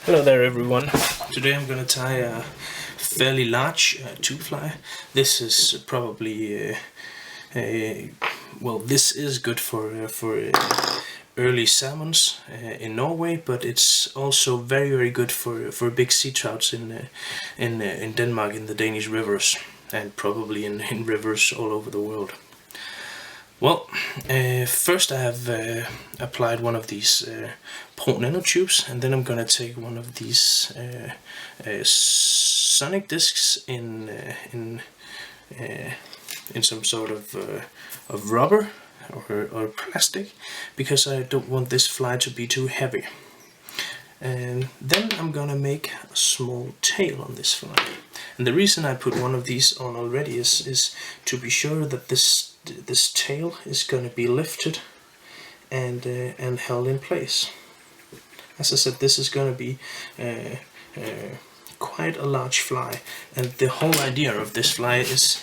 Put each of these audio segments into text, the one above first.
Hello there everyone. Today I'm gonna tie a fairly large tube fly. This is probably this is good for early salmons in Norway, but it's also very good for big sea trouts in Denmark, in the Danish rivers, and probably in rivers all over the world. Well, first I have applied one of these Pro nanotubes, and then I'm gonna take one of these sonic discs in some sort of rubber or plastic, because I don't want this fly to be too heavy. And then I'm gonna make a small tail on this fly. And the reason I put one of these on already is to be sure that this tail is going to be lifted and held in place. As I said, this is going to be quite a large fly, and the whole idea of this fly is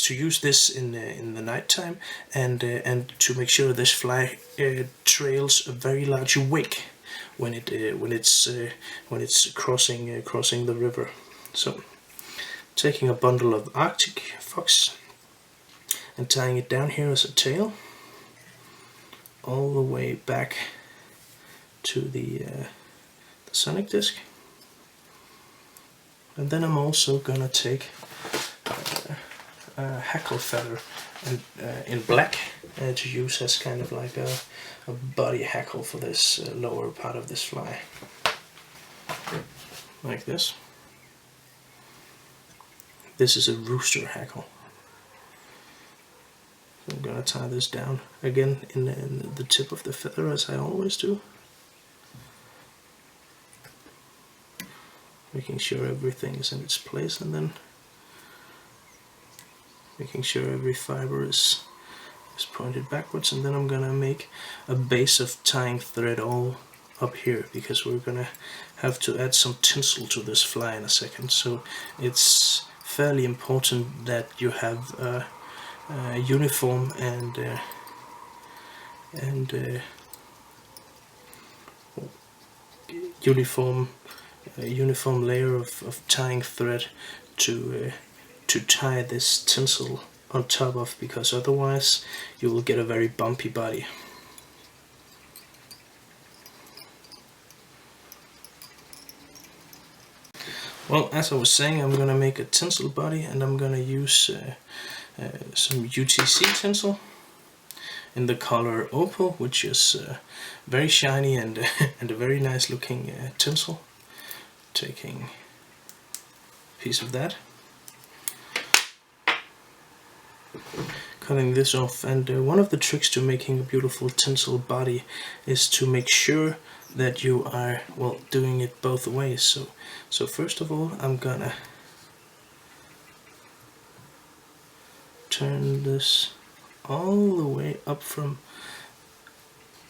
to use this in the nighttime, and to make sure this fly trails a very large wake when it's crossing the river. So, taking a bundle of Arctic fox and tying it down here as a tail, all the way back to the sonic disc. And then I'm also gonna take a hackle feather in black to use as kind of like a body hackle for this lower part of this fly, like this. This is a rooster hackle. So I'm gonna tie this down again in the tip of the feather, as I always do, making sure everything is in its place, and then making sure every fiber is pointed backwards. And then I'm gonna make a base of tying thread all up here, because we're gonna have to add some tinsel to this fly in a second. So it's fairly important that you have a uniform and uniform layer of tying thread to tie this tinsel on top of, because otherwise you will get a very bumpy body. Well, as I was saying, I'm gonna make a tinsel body, and I'm gonna use some UTC tinsel in the color opal, which is very shiny and a very nice looking tinsel. Taking a piece of that, cutting this off, and one of the tricks to making a beautiful tinsel body is to make sure that you are, well, doing it both ways. So first of all, I'm gonna turn this all the way up from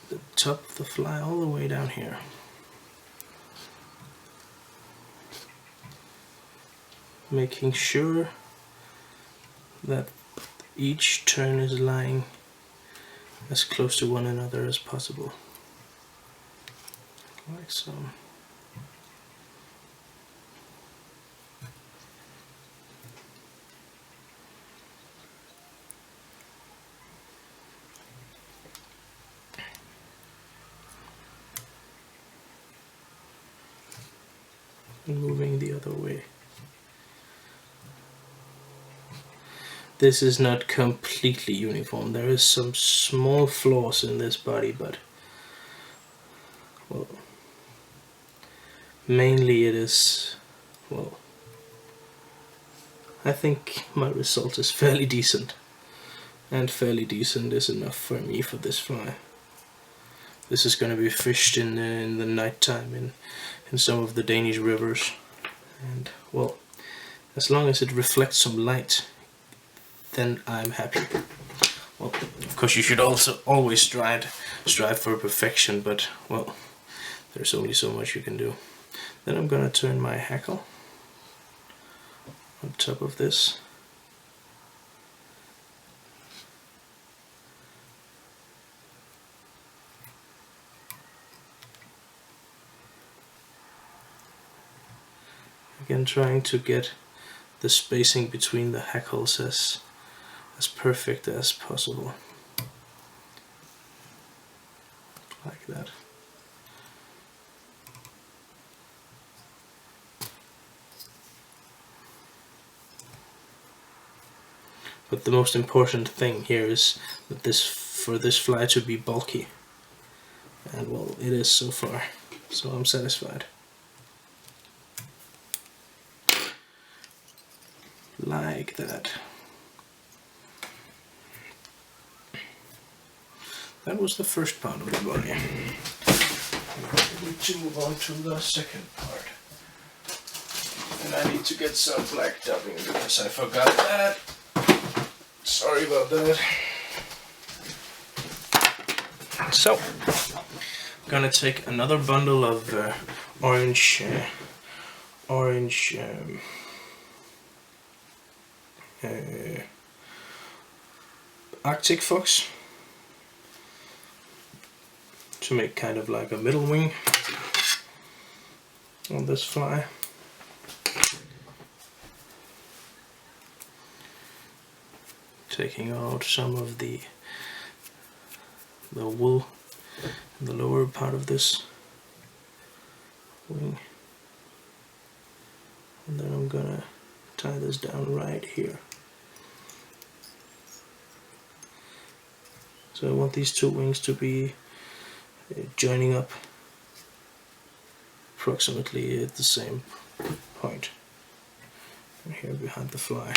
the top of the fly all the way down here. Making sure that each turn is lying as close to one another as possible, like so. And moving the other way. This is not completely uniform. There is some small flaws in this body, but, well, mainly it is, well, I think my result is fairly decent, and fairly decent is enough for me for this fly. This is going to be fished in the night time in some of the Danish rivers, and, well, as long as it reflects some light, then I'm happy. Well, of course you should also always strive for perfection, but, well, there's only so much you can do. Then I'm gonna turn my hackle on top of this. Again, trying to get the spacing between the hackles as perfect as possible, like that. But the most important thing here is that for this fly to be bulky, and well, it is so far, so I'm satisfied. Like that. That was the first part of the body. We need to move on to the second part. And I need to get some black dubbing because I forgot that. Sorry about that. So, I'm gonna take another bundle of orange Arctic fox to make kind of like a middle wing on this fly. Taking out some of the wool in the lower part of this wing, and then I'm gonna tie this down right here. So I want these two wings to be joining up approximately at the same point, and here behind the fly.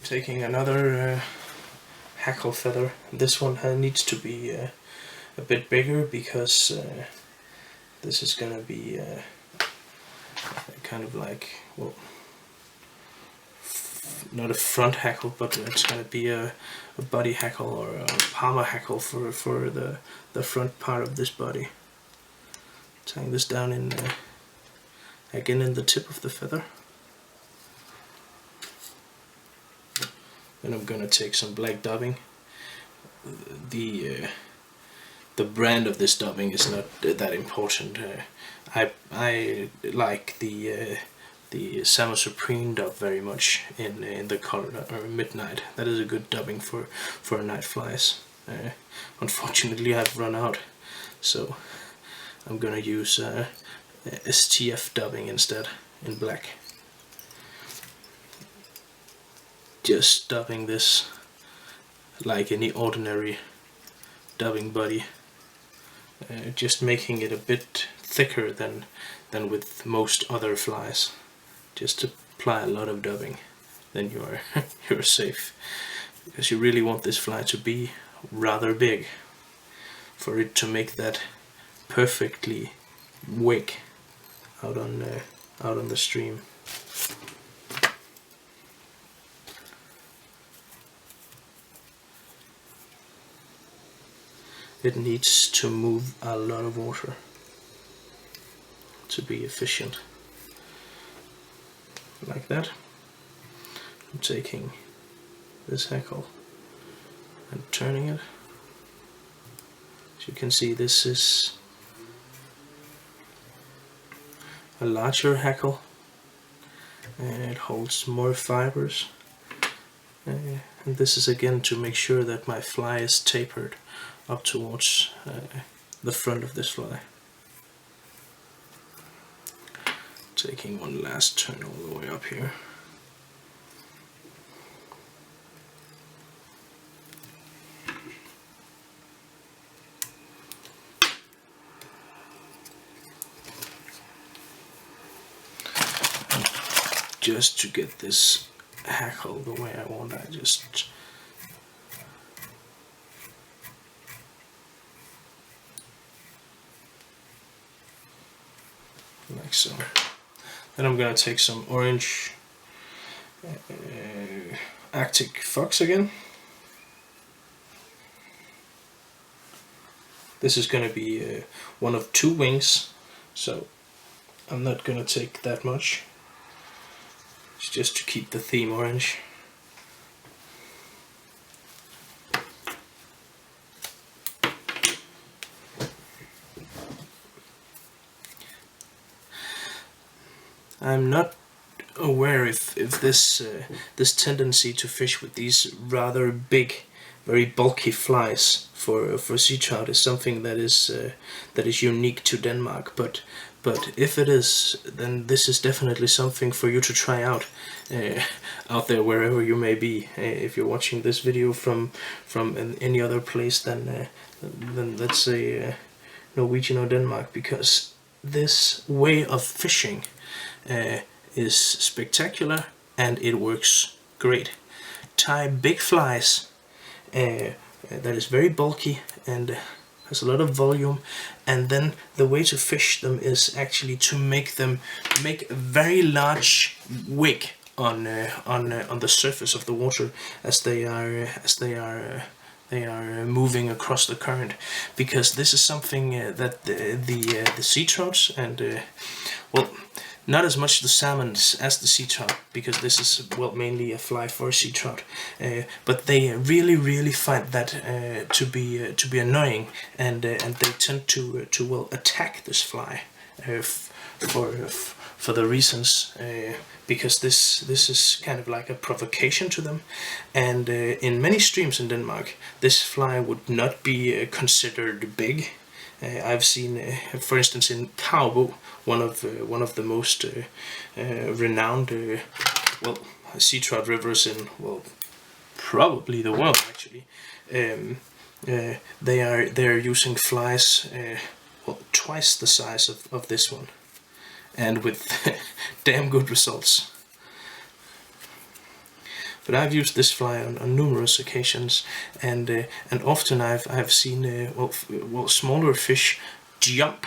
Taking another hackle feather. This one needs to be a bit bigger because this is gonna be kind of like, well, not a front hackle, but it's gonna be a body hackle or a palmer hackle for the front part of this body. Tying this down in again in the tip of the feather. Then I'm gonna take some black dubbing. The brand of this dubbing is not that important. I like the Salmon Supreme dub very much in the color Midnight. That is a good dubbing for night flies. Unfortunately, I've run out, so I'm gonna use STF dubbing instead in black. Just dubbing this like any ordinary dubbing body, just making it a bit thicker than with most other flies. Just apply a lot of dubbing, then you're safe, because you really want this fly to be rather big for it to make that perfectly wake out on the stream. It needs to move a lot of water to be efficient. Like that. I'm taking this hackle and turning it. As you can see, this is a larger hackle and it holds more fibers. And this is again to make sure that my fly is tapered up towards the front of this fly. Taking one last turn all the way up here. Just to get this hackle the way I want, I just like so. Then I'm gonna take some orange Arctic fox again. This is gonna be one of two wings, so I'm not gonna take that much. It's just to keep the theme orange. aware if this tendency to fish with these rather big, very bulky flies for sea trout is something that is unique to Denmark. But if it is, then this is definitely something for you to try out there wherever you may be. If you're watching this video from any other place than let's say Norwegian or Denmark, because this way of fishing is spectacular and it works great. Tie big flies that is very bulky and has a lot of volume, and then the way to fish them is actually to make a very large wig on the surface of the water as they are moving across the current, because this is something that the sea trouts and well, not as much the salmons as the sea trout, because this is mainly a fly for sea trout, but they really find that to be annoying, and they tend to attack this fly for the reasons because this is kind of like a provocation to them, and in many streams in Denmark this fly would not be considered big. I've seen, for instance, in Marabou, one of the most renowned sea trout rivers in probably the world actually. They are using flies twice the size of this one, and with damn good results. But I've used this fly on numerous occasions, and often I've seen smaller fish jump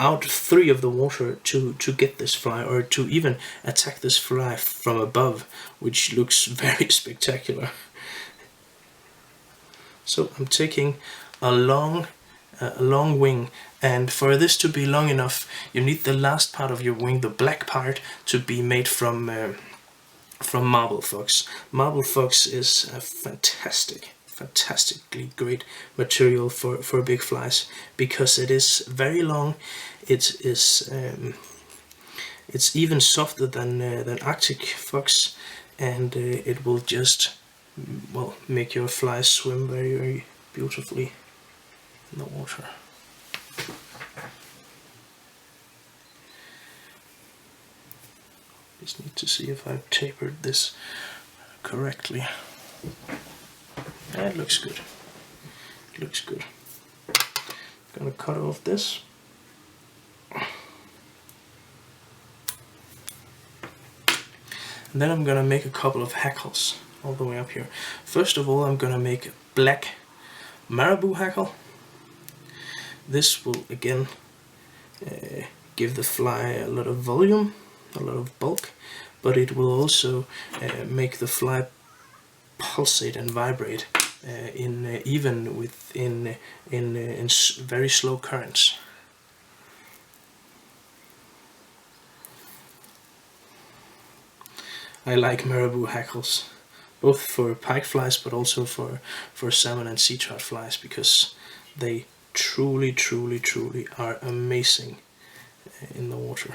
out free of the water to get this fly, or to even attack this fly from above, which looks very spectacular. So I'm taking a long wing, and for this to be long enough, you need the last part of your wing, the black part, to be made from marble fox. Marble fox is a fantastically great material for big flies, because it is very long. It is it's even softer than Arctic fox, and it will just make your flies swim very beautifully in the water. Just need to see if I've tapered this correctly. That looks good. It looks good. I'm gonna cut off this. And then I'm gonna make a couple of hackles all the way up here. First of all, I'm gonna make a black Marabou hackle. This will again give the fly a lot of volume, a lot of bulk, but it will also make the fly pulsate and vibrate even within in very slow currents. I like Marabou hackles, both for pike flies but also for salmon and sea trout flies, because they truly are amazing in the water.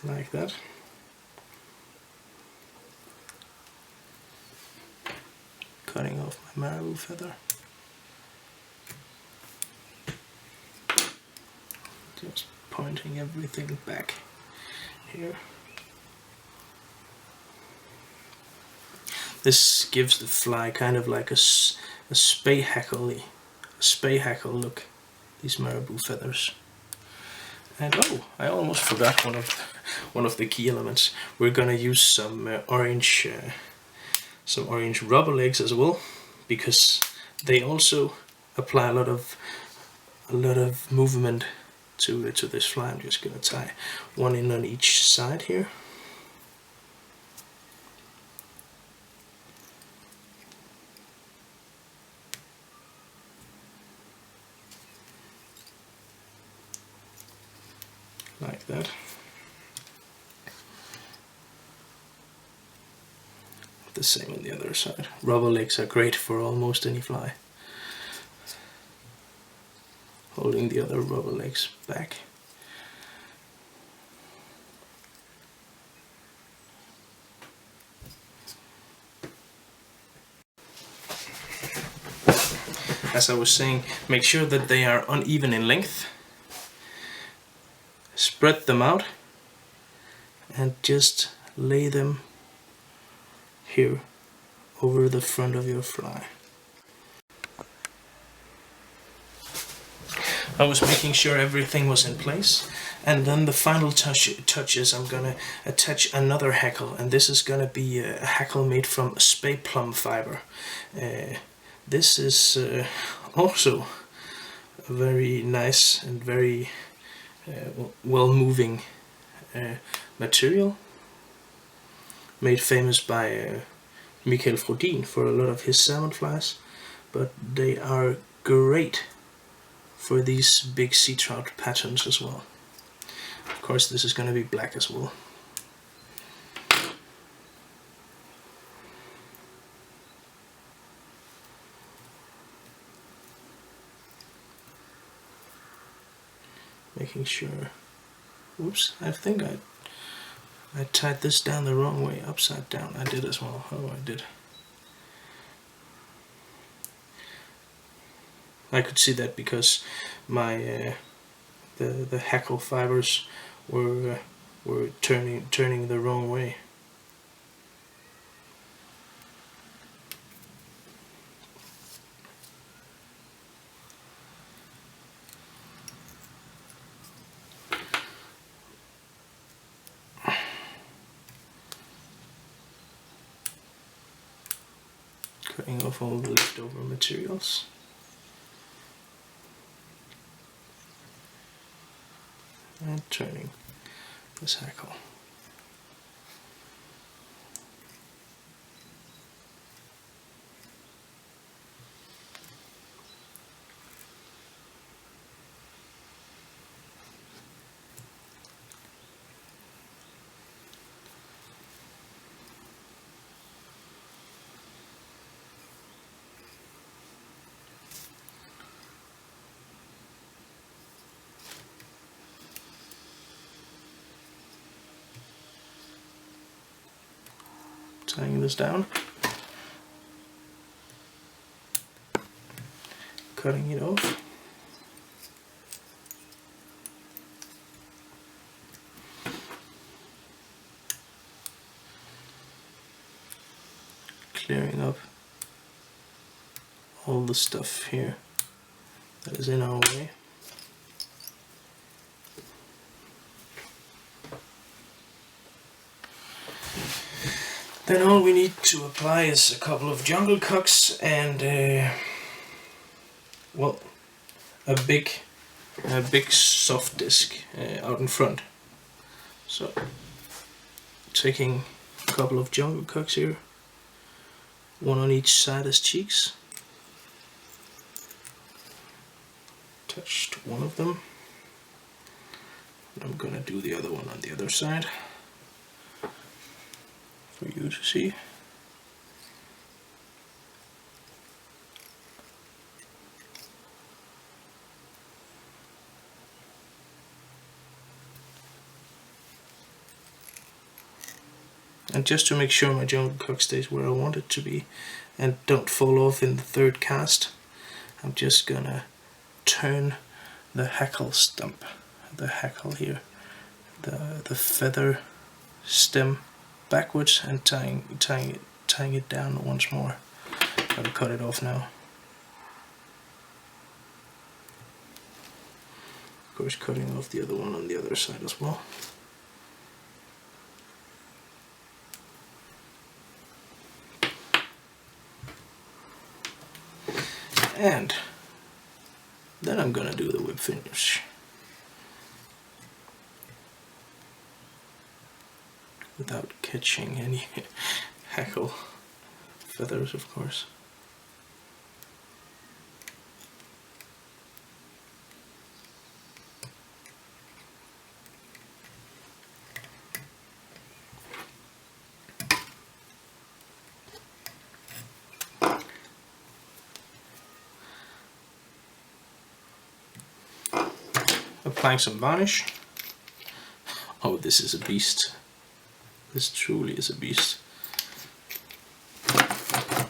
Like that. Cutting off my marabou feather. Just pointing everything back here. This gives the fly kind of like a spay hackle look, these marabou feathers. And oh, I almost forgot one of the key elements. We're gonna use some orange rubber legs as well, because they also apply a lot of movement to this fly. I'm just gonna tie one in on each side here. Like that. The same on the other side. Rubber legs are great for almost any fly. holding the other rubber legs back. As I was saying, make sure that they are uneven in length. Spread them out and just lay them here over the front of your fly. I was making sure everything was in place, and then the final touches, I'm gonna attach another hackle, and this is gonna be a hackle made from spay plum fiber. This is also a very nice and very well moving material, made famous by Michael Frodin for a lot of his salmon flies, but they are great for these big sea trout patterns as well. Of course, this is going to be black as well. Making sure. Oops, I think I tied this down the wrong way, upside down. I did as well. Oh, I did. I could see that because my the hackle fibers were turning the wrong way. Cutting off all the leftover materials. And turning this hackle. Tying this down, cutting it off, clearing up all the stuff here that is in our way. Then all we need to apply is a couple of jungle cocks and well, a big soft disc out in front. So taking a couple of jungle cocks here, one on each side as cheeks. Touched one of them. And I'm gonna do the other one on the other side for you to see. And just to make sure my jungle cock stays where I want it to be and don't fall off in the third cast, I'm just gonna turn the hackle stump, the hackle here, the feather stem backwards and tying it down once more. Gotta cut it off now. Of course, cutting off the other one on the other side as well. And then I'm gonna do the whip finish. Without catching any hackle feathers, of course. applying some varnish. Oh, this is a beast. This truly is a beast.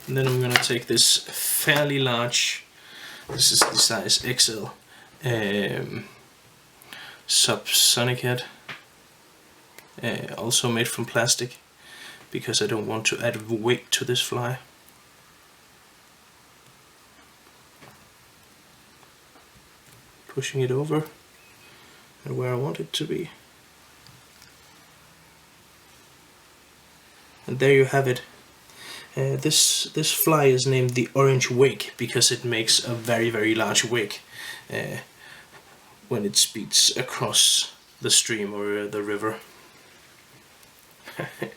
And then I'm gonna take this fairly large, this is the size XL, subsonic head, also made from plastic, because I don't want to add weight to this fly. Pushing it over and where I want it to be. And there you have it. This fly is named the orange wake because it makes a very large wake when it speeds across the stream or the river.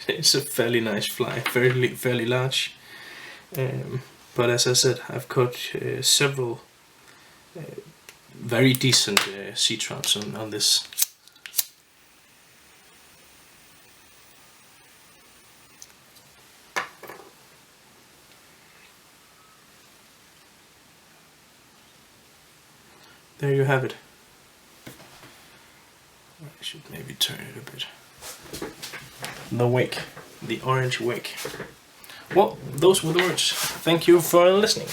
It's a fairly nice fly, fairly large. But as I said, I've caught several very decent sea trouts on this. There you have it. I should maybe turn it a bit. The wake, the orange wake. Well, those were the words. Thank you for listening.